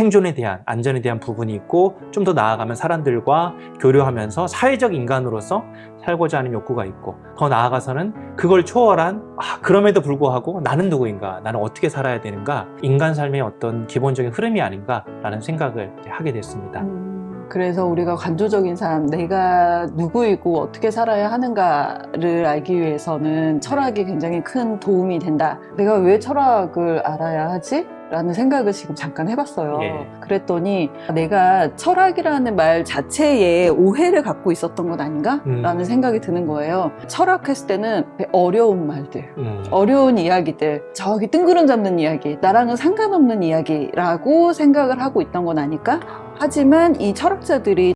생존에 대한, 안전에 대한 부분이 있고, 좀 더 나아가면 사람들과 교류하면서 사회적 인간으로서 살고자 하는 욕구가 있고, 더 나아가서는 그걸 초월한 그럼에도 불구하고 나는 누구인가, 나는 어떻게 살아야 되는가, 인간 삶의 어떤 기본적인 흐름이 아닌가라는 생각을 하게 됐습니다. 그래서 우리가 관조적인 삶, 내가 누구이고 어떻게 살아야 하는가를 알기 위해서는 철학이 굉장히 큰 도움이 된다. 내가 왜 철학을 알아야 하지? 라는 생각을 지금 잠깐 해봤어요. 예. 그랬더니 내가 철학이라는 말 자체에 오해를 갖고 있었던 건 아닌가? 라는 생각이 드는 거예요. 철학했을 때는 어려운 말들, 어려운 이야기들, 저기 뜬구름 잡는 이야기, 나랑은 상관없는 이야기라고 생각을 하고 있던 건 아닐까? 하지만 이 철학자들이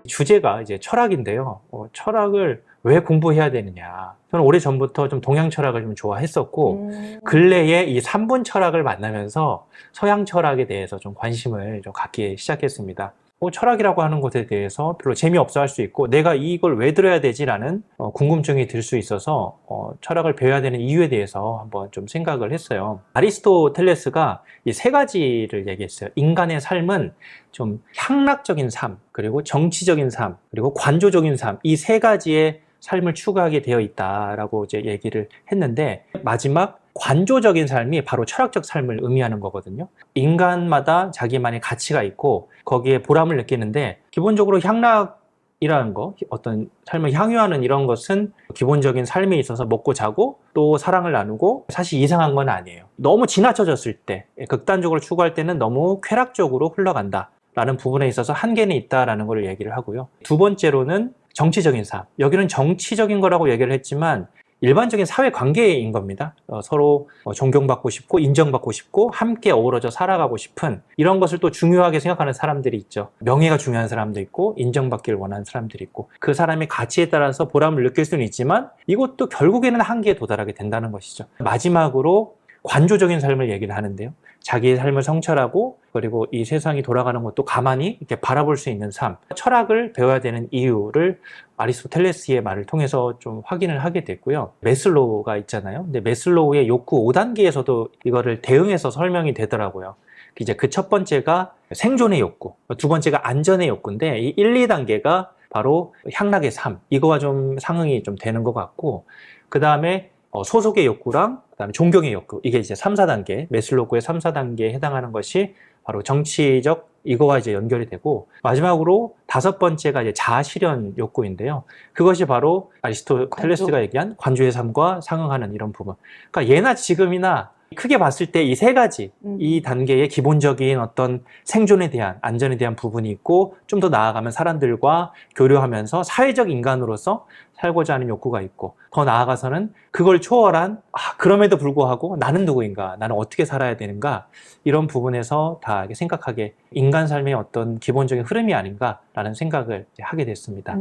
주제가 이제 철학인데요. 철학을 왜 공부해야 되느냐. 저는 오래전부터 좀 동양 철학을 좀 좋아했었고, 근래에 이 3분 철학을 만나면서 서양 철학에 대해서 좀 관심을 좀 갖기 시작했습니다. 철학이라고 하는 것에 대해서 별로 재미없어 할 수 있고, 내가 이걸 왜 들어야 되지라는 궁금증이 들 수 있어서 철학을 배워야 되는 이유에 대해서 한번 좀 생각을 했어요. 아리스토텔레스가 이 세 가지를 얘기했어요. 인간의 삶은 좀 향락적인 삶, 그리고 정치적인 삶, 그리고 관조적인 삶, 이 세 가지의 삶을 추구하게 되어 있다라고 이제 얘기를 했는데, 마지막 관조적인 삶이 바로 철학적 삶을 의미하는 거거든요. 인간마다 자기만의 가치가 있고 거기에 보람을 느끼는데, 기본적으로 향락이라는 거, 어떤 삶을 향유하는 이런 것은 기본적인 삶에 있어서 먹고 자고 또 사랑을 나누고 사실 이상한 건 아니에요. 너무 지나쳐졌을 때, 극단적으로 추구할 때는 너무 쾌락적으로 흘러간다 라는 부분에 있어서 한계는 있다라는 걸 얘기를 하고요. 두 번째로는 정치적인 삶. 여기는 정치적인 거라고 얘기를 했지만 일반적인 사회관계인 겁니다. 서로 존경받고 싶고 인정받고 싶고 함께 어우러져 살아가고 싶은 이런 것을 또 중요하게 생각하는 사람들이 있죠. 명예가 중요한 사람도 있고 인정받기를 원하는 사람들이 있고, 그 사람의 가치에 따라서 보람을 느낄 수는 있지만 이것도 결국에는 한계에 도달하게 된다는 것이죠. 마지막으로 관조적인 삶을 얘기를 하는데요. 자기의 삶을 성찰하고 그리고 이 세상이 돌아가는 것도 가만히 이렇게 바라볼 수 있는 삶. 철학을 배워야 되는 이유를 아리스토텔레스의 말을 통해서 좀 확인을 하게 됐고요. 메슬로우가 있잖아요. 근데 메슬로우의 욕구 5단계에서도 이거를 대응해서 설명이 되더라고요. 이제 그 첫 번째가 생존의 욕구, 두 번째가 안전의 욕구인데, 이 1, 2단계가 바로 향락의 삶. 이거와 좀 상응이 좀 되는 것 같고, 그 다음에 소속의 욕구랑 그다음에 존경의 욕구, 이게 이제 3, 4단계, 메슬로우의 3, 4단계에 해당하는 것이 바로 정치적 이거와 이제 연결이 되고, 마지막으로 다섯 번째가 이제 자아실현 욕구인데요. 그것이 바로 아리스토텔레스가 얘기한 관조의 삶과 상응하는 이런 부분. 그러니까 예나 지금이나 크게 봤을 때 이 세 가지, 이 단계의 기본적인 어떤 생존에 대한, 안전에 대한 부분이 있고, 좀 더 나아가면 사람들과 교류하면서 사회적 인간으로서 살고자 하는 욕구가 있고, 더 나아가서는 그걸 초월한 그럼에도 불구하고 나는 누구인가, 나는 어떻게 살아야 되는가, 이런 부분에서 다 이렇게 생각하게, 인간 삶의 어떤 기본적인 흐름이 아닌가라는 생각을 하게 됐습니다.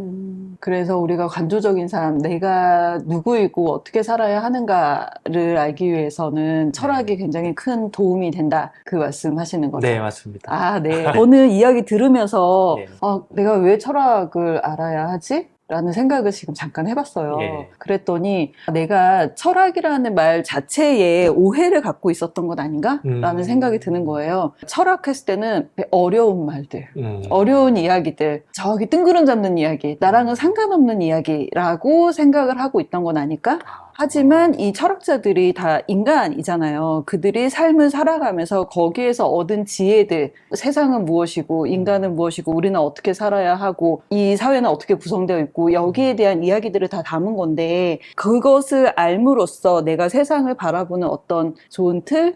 그래서 우리가 관조적인 삶, 내가 누구이고 어떻게 살아야 하는가를 알기 위해서는 철학이 굉장히 큰 도움이 된다. 그 말씀 하시는 거죠? 네, 맞습니다. 네. 오늘 이야기 들으면서 네. 내가 왜 철학을 알아야 하지? 라는 생각을 지금 잠깐 해봤어요. 예. 그랬더니 내가 철학이라는 말 자체에 오해를 갖고 있었던 건 아닌가? 라는 생각이 드는 거예요. 철학했을 때는 어려운 말들, 어려운 이야기들, 저기 뜬구름 잡는 이야기, 나랑은 상관없는 이야기라고 생각을 하고 있던 건 아닐까? 하지만 이 철학자들이 다 인간이잖아요. 그들이 삶을 살아가면서 거기에서 얻은 지혜들, 세상은 무엇이고 인간은 무엇이고 우리는 어떻게 살아야 하고 이 사회는 어떻게 구성되어 있고, 여기에 대한 이야기들을 다 담은 건데, 그것을 알므로써 내가 세상을 바라보는 어떤 좋은 틀,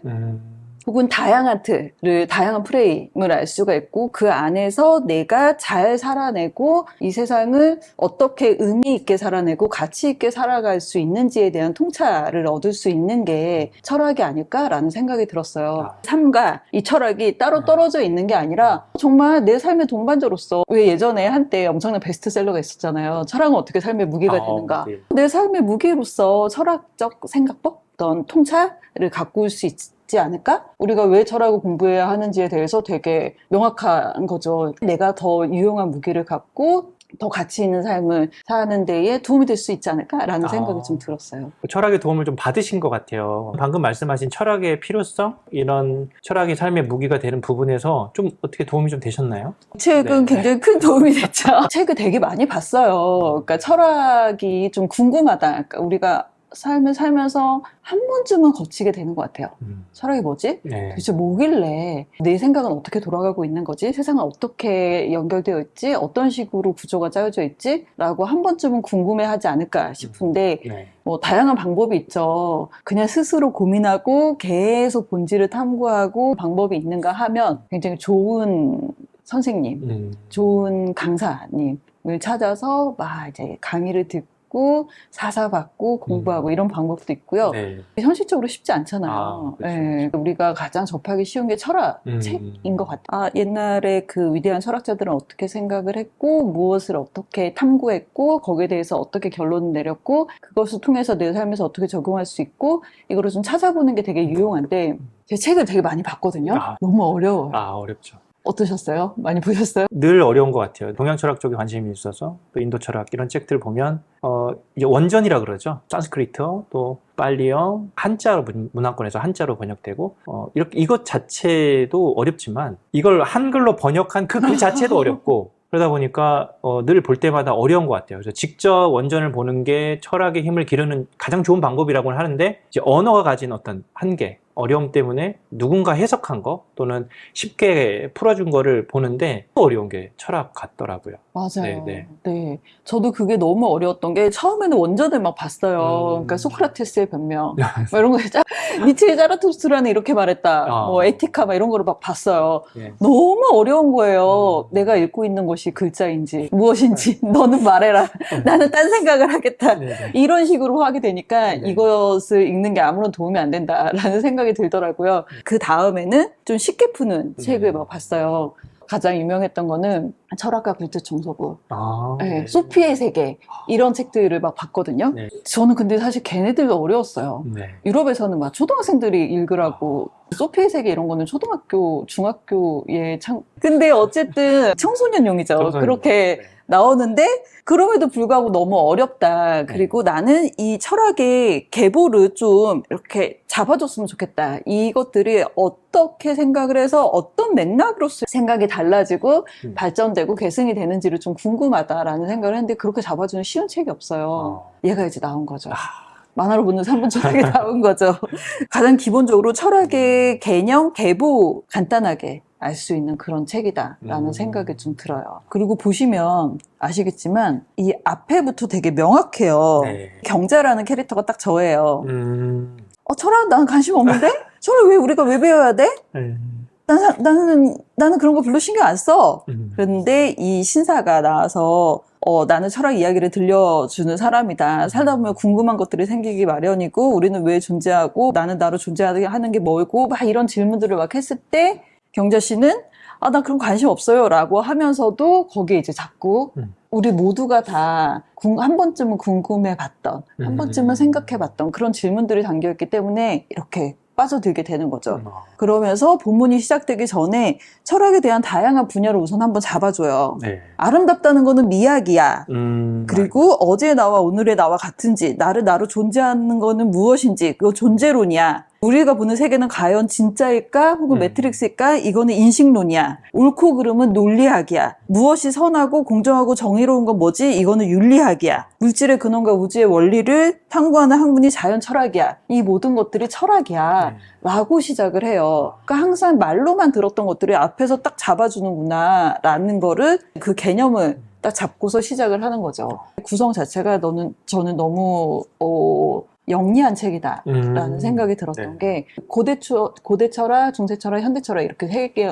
혹은 다양한 틀을, 다양한 프레임을 알 수가 있고, 그 안에서 내가 잘 살아내고 이 세상을 어떻게 의미 있게 살아내고 가치 있게 살아갈 수 있는지에 대한 통찰을 얻을 수 있는 게 철학이 아닐까라는 생각이 들었어요. 삶과 이 철학이 따로 떨어져 있는 게 아니라 정말 내 삶의 동반자로서, 왜 예전에 한때 엄청난 베스트셀러가 있었잖아요. 철학은 어떻게 삶의 무게가 되는가. 네. 내 삶의 무게로서 철학적 생각법, 어떤 통찰을 가꿀 수 있지 않을까? 우리가 왜 철학을 공부해야 하는지에 대해서 되게 명확한 거죠. 내가 더 유용한 무기를 갖고 더 가치 있는 삶을 사는 데에 도움이 될 수 있지 않을까라는 생각이 좀 들었어요. 철학의 도움을 좀 받으신 것 같아요. 방금 말씀하신 철학의 필요성, 이런 철학이 삶의 무기가 되는 부분에서 좀 어떻게 도움이 좀 되셨나요? 책은 네. 굉장히 큰 도움이 됐죠. 책을 되게 많이 봤어요. 그러니까 철학이 좀 궁금하다. 그러니까 우리가 삶을 살면서 한 번쯤은 거치게 되는 것 같아요. 철학이 뭐지? 네. 도대체 뭐길래 내 생각은 어떻게 돌아가고 있는 거지? 세상은 어떻게 연결되어 있지? 어떤 식으로 구조가 짜여져 있지? 라고 한 번쯤은 궁금해하지 않을까 싶은데 네. 뭐 다양한 방법이 있죠. 그냥 스스로 고민하고 계속 본질을 탐구하고 방법이 있는가 하면 굉장히 좋은 선생님, 좋은 강사님을 찾아서 막 이제 강의를 듣고 사사받고 공부하고 이런 방법도 있고요. 네. 현실적으로 쉽지 않잖아요. 아, 그렇죠, 네, 우리가 가장 접하기 쉬운 게 철학 책인 것 같아요. 아, 옛날에 그 위대한 철학자들은 어떻게 생각을 했고 무엇을 어떻게 탐구했고 거기에 대해서 어떻게 결론을 내렸고 그것을 통해서 내 삶에서 어떻게 적용할 수 있고 이거를 좀 찾아보는 게 되게 유용한데 제 책을 되게 많이 봤거든요. 너무 어려워요. 어렵죠. 어떠셨어요? 많이 보셨어요? 늘 어려운 것 같아요. 동양 철학 쪽에 관심이 있어서 또 인도 철학 이런 책들 보면 이제 원전이라 그러죠. 산스크리트어 또 빨리어 한자로 문화권에서 한자로 번역되고 이렇게 이것 자체도 어렵지만 이걸 한글로 번역한 그 글 자체도 어렵고 그러다 보니까 늘 볼 때마다 어려운 것 같아요. 그래서 직접 원전을 보는 게 철학의 힘을 기르는 가장 좋은 방법이라고는 하는데 이제 언어가 가진 어떤 한계 어려움 때문에 누군가 해석한 거 또는 쉽게 풀어준 거를 보는데 또 어려운 게 철학 같더라고요. 맞아요. 네. 저도 그게 너무 어려웠던 게 처음에는 원전을 막 봤어요. 그러니까 소크라테스의 변명 뭐 이런 거 있죠. 니체의 자라투스트라는 이렇게 말했다. 뭐 에티카 막 이런 거를 막 봤어요. 너무 어려운 거예요. 내가 읽고 있는 것이 글자인지 무엇인지 너는 말해라. 나는 딴 생각을 하겠다. 이런 식으로 하게 되니까 이것을 읽는 게 아무런 도움이 안 된다라는 생각이 들더라고요. 그 다음에는 좀 쉽게 푸는 책을 막 봤어요. 가장 유명했던 거는 철학과 굴트 청소부, 네, 소피의 세계 이런 책들을 막 봤거든요. 저는 근데 사실 걔네들도 어려웠어요. 유럽에서는 막 초등학생들이 읽으라고 소피의 세계 이런 거는 초등학교, 중학교에 근데 어쨌든 청소년용이죠. 그렇게 나오는데 그럼에도 불구하고 너무 어렵다. 그리고 나는 이 철학의 계보를 좀 이렇게 잡아줬으면 좋겠다. 이것들이 어떻게 생각을 해서 어떤 맥락으로서 생각이 달라지고 발전되고 계승이 되는지를 좀 궁금하다라는 생각을 했는데 그렇게 잡아주는 쉬운 책이 없어요. 얘가 이제 나온 거죠. 만화로 보는 3분 철학이 나온 거죠. 가장 기본적으로 철학의 개념, 계보 간단하게 알 수 있는 그런 책이다라는 생각이 좀 들어요. 그리고 보시면 아시겠지만 이 앞에부터 되게 명확해요. 경자라는 캐릭터가 딱 저예요. 철학 나는 관심 없는데? 철학 우리가 왜 배워야 돼? 나는 그런 거 별로 신경 안 써. 그런데 이 신사가 나와서 나는 철학 이야기를 들려주는 사람이다. 살다 보면 궁금한 것들이 생기기 마련이고 우리는 왜 존재하고 나는 나로 존재하는 게 뭐고 막 이런 질문들을 막 했을 때 경자 씨는 나 그런 관심 없어요 라고 하면서도 거기에 이제 자꾸 우리 모두가 다 한 번쯤은 궁금해 봤던 한 번쯤은 생각해 봤던 그런 질문들이 담겨있기 때문에 이렇게 빠져들게 되는 거죠. 그러면서 본문이 시작되기 전에 철학에 대한 다양한 분야를 우선 한번 잡아줘요. 아름답다는 거는 미학이야. 그리고 어제의 나와 오늘의 나와 같은지 나로 존재하는 거는 무엇인지 그거 존재론이야. 우리가 보는 세계는 과연 진짜일까 혹은 매트릭스일까? 이거는 인식론이야. 옳고 그름은 논리학이야. 무엇이 선하고 공정하고 정의로운 건 뭐지? 이거는 윤리학이야. 물질의 근원과 우주의 원리를 탐구하는 학문이 자연 철학이야. 이 모든 것들이 철학이야. 라고 시작을 해요. 그러니까 항상 말로만 들었던 것들을 앞에서 딱 잡아주는구나 라는 거를 그 개념을 딱 잡고서 시작을 하는 거죠. 구성 자체가 저는 너무 영리한 책이다라는 생각이 들었던 게 고대 철학, 중세 철학, 현대 철학 이렇게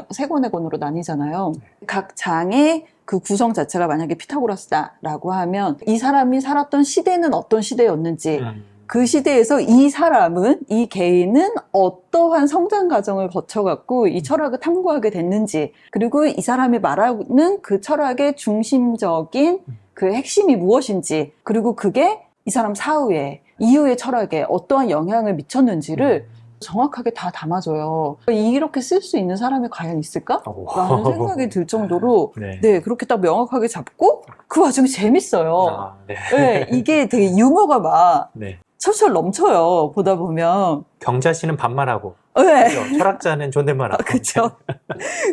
세 권의 권으로 나뉘잖아요. 각 장의 그 구성 자체가 만약에 피타고라스다라고 하면 이 사람이 살았던 시대는 어떤 시대였는지 그 시대에서 이 개인은 어떠한 성장 과정을 거쳐갖고 이 철학을 탐구하게 됐는지 그리고 이 사람이 말하는 그 철학의 중심적인 그 핵심이 무엇인지 그리고 그게 이 사람 사후에 이후의 철학에 어떠한 영향을 미쳤는지를 정확하게 다 담아줘요. 이렇게 쓸 수 있는 사람이 과연 있을까? 라는 생각이 들 정도로 네. 네, 그렇게 딱 명확하게 잡고 그 와중에 재밌어요. 아, 네. 네, 이게 되게 유머가 막 네. 철철 넘쳐요. 보다 보면. 경자 씨는 반말하고, 네. 그죠? 철학자는 존댓말하고. 그렇죠.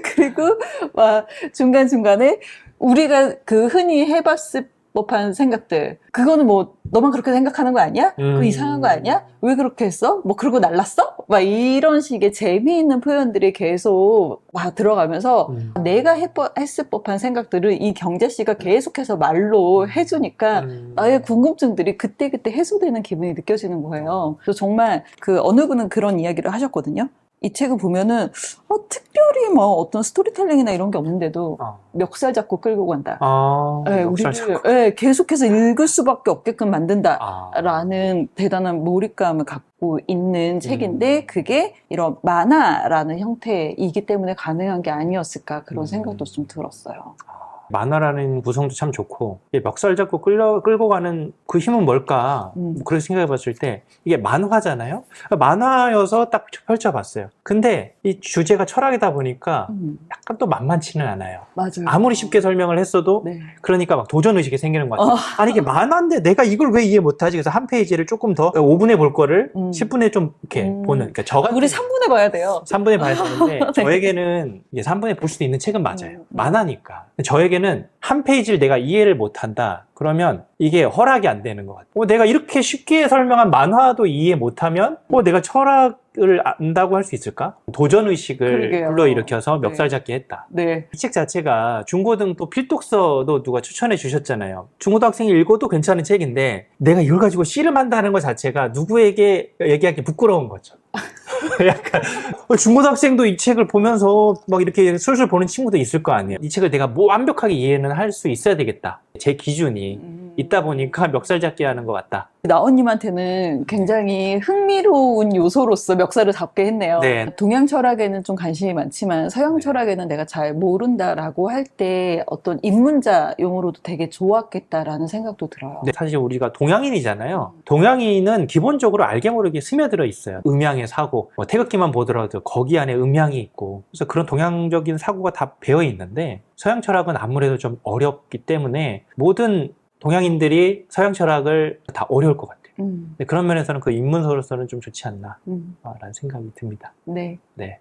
그리고 막 중간중간에 우리가 그 흔히 해봤을 법한 생각들, 그거는 뭐 너만 그렇게 생각하는 거 아니야? 그거 이상한 거 아니야? 왜 그렇게 했어? 뭐 그러고 날랐어? 막 이런 식의 재미있는 표현들이 계속 막 들어가면서 내가 했을 법한 생각들을 이 경자 씨가 계속해서 말로 해주니까 나의 궁금증들이 그때그때 해소되는 기분이 느껴지는 거예요. 그래서 정말 그 어느 분은 그런 이야기를 하셨거든요. 이 책을 보면은 특별히 뭐 어떤 스토리텔링이나 이런 게 없는데도 멱살 잡고 끌고 간다. 네, 멱살 우리를 잡고. 네, 계속해서 읽을 수밖에 없게끔 만든다라는 대단한 몰입감을 갖고 있는 책인데 그게 이런 만화라는 형태이기 때문에 가능한 게 아니었을까 그런 생각도 좀 들었어요. 만화라는 구성도 참 좋고 멱살 잡고 끌고 가는 그 힘은 뭘까? 뭐 그런 생각해 봤을 때 이게 만화잖아요. 만화여서 딱 펼쳐봤어요. 근데 이 주제가 철학이다 보니까 약간 또 만만치는 않아요. 맞아요. 아무리 쉽게 설명을 했어도 네. 그러니까 막 도전의식이 생기는 것 같아요. 아니 이게 만화인데 내가 이걸 왜 이해 못하지? 그래서 한 페이지를 조금 더 5분에 볼 거를 10분에 좀 이렇게 보는 그러니까 우리 3분에 봐야 돼요. 3분에 봐야 되는데 네. 저에게는 이게 3분에 볼 수도 있는 책은 맞아요. 만화니까. 저에게는 한 페이지를 내가 이해를 못한다. 그러면 이게 허락이 안 되는 것 같아요. 내가 이렇게 쉽게 설명한 만화도 이해 못하면 내가 철학을 안다고 할 수 있을까? 도전의식을 불러일으켜서 멱살 잡기 했다. 네. 이 책 자체가 중고등 또 필독서도 누가 추천해 주셨잖아요. 중고등학생이 읽어도 괜찮은 책인데 내가 이걸 가지고 씨름한다는 것 자체가 누구에게 얘기하기 부끄러운 거죠. 약간 중고등학생도 이 책을 보면서 막 이렇게 술술 보는 친구도 있을 거 아니에요. 이 책을 내가 뭐 완벽하게 이해는 할 수 있어야 되겠다. 제 기준이 있다 보니까 멱살 잡기 하는 것 같다. 나온님한테는 굉장히 흥미로운 요소로서 멱살을 잡게 했네요. 네. 동양 철학에는 좀 관심이 많지만 서양 철학에는 내가 잘 모른다라고 할 때 어떤 입문자용으로도 되게 좋았겠다라는 생각도 들어요. 네, 사실 우리가 동양인이잖아요. 동양인은 기본적으로 알게 모르게 스며들어 있어요. 음양의 사고, 태극기만 보더라도 거기 안에 음양이 있고 그래서 그런 동양적인 사고가 다 배어 있는데 서양 철학은 아무래도 좀 어렵기 때문에 모든 동양인들이 서양 철학을 다 어려울 것 같아요. 그런 면에서는 그 입문서로서는 좀 좋지 않나 라는 생각이 듭니다. 네. 네.